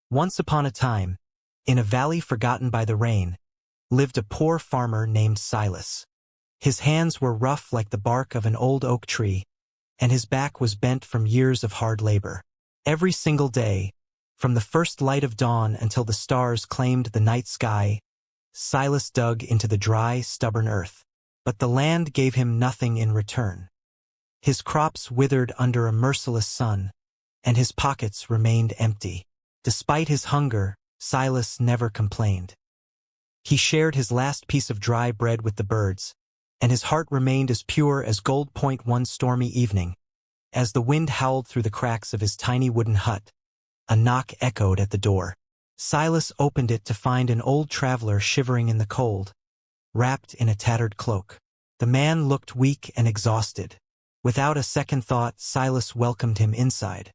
Once upon a time, in a valley forgotten by the rain, lived a poor farmer named Silas. His hands were rough like the bark of an old oak tree, and his back was bent from years of hard labor. Every single day, from the first light of dawn until the stars claimed the night sky, Silas dug into the dry, stubborn earth. But the land gave him nothing in return. His crops withered under a merciless sun, and his pockets remained empty. Despite his hunger, Silas never complained. He shared his last piece of dry bread with the birds, and his heart remained as pure as gold. One stormy evening, as the wind howled through the cracks of his tiny wooden hut, a knock echoed at the door. Silas opened it to find an old traveler shivering in the cold, wrapped in a tattered cloak. The man looked weak and exhausted. Without a second thought, Silas welcomed him inside.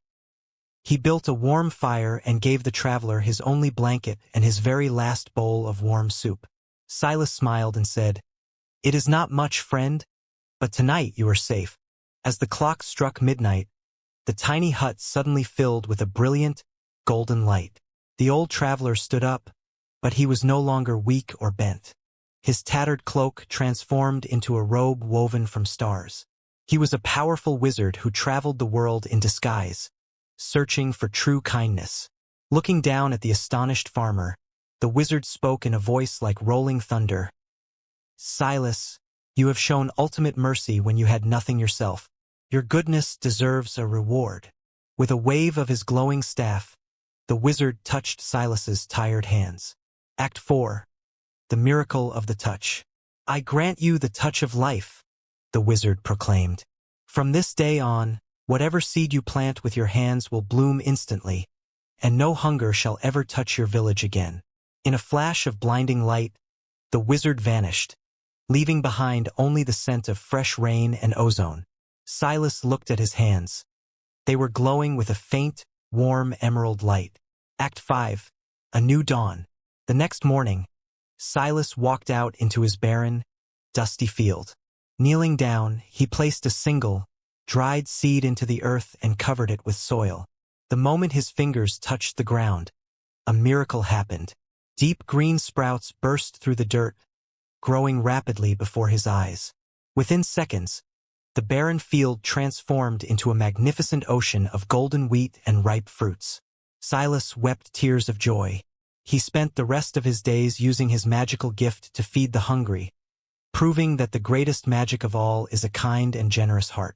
He built a warm fire and gave the traveler his only blanket and his very last bowl of warm soup. Silas smiled and said, "It is not much, friend, but tonight you are safe." As the clock struck midnight, the tiny hut suddenly filled with a brilliant, golden light. The old traveler stood up, but he was no longer weak or bent. His tattered cloak transformed into a robe woven from stars. He was a powerful wizard who traveled the world in disguise, searching for true kindness. Looking down at the astonished farmer, the wizard spoke in a voice like rolling thunder. "Silas, you have shown ultimate mercy when you had nothing yourself. Your goodness deserves a reward." With a wave of his glowing staff, the wizard touched Silas's tired hands. Act 4. The Miracle of the Touch. "I grant you the touch of life," the wizard proclaimed. "From this day on, whatever seed you plant with your hands will bloom instantly, and no hunger shall ever touch your village again." In a flash of blinding light, the wizard vanished, leaving behind only the scent of fresh rain and ozone. Silas looked at his hands. They were glowing with a faint, warm emerald light. Act 5. A New Dawn. The next morning, Silas walked out into his barren, dusty field. Kneeling down, he placed a single, dried seed into the earth and covered it with soil. The moment his fingers touched the ground, a miracle happened. Deep green sprouts burst through the dirt, growing rapidly before his eyes. Within seconds, the barren field transformed into a magnificent ocean of golden wheat and ripe fruits. Silas wept tears of joy. He spent the rest of his days using his magical gift to feed the hungry, proving that the greatest magic of all is a kind and generous heart.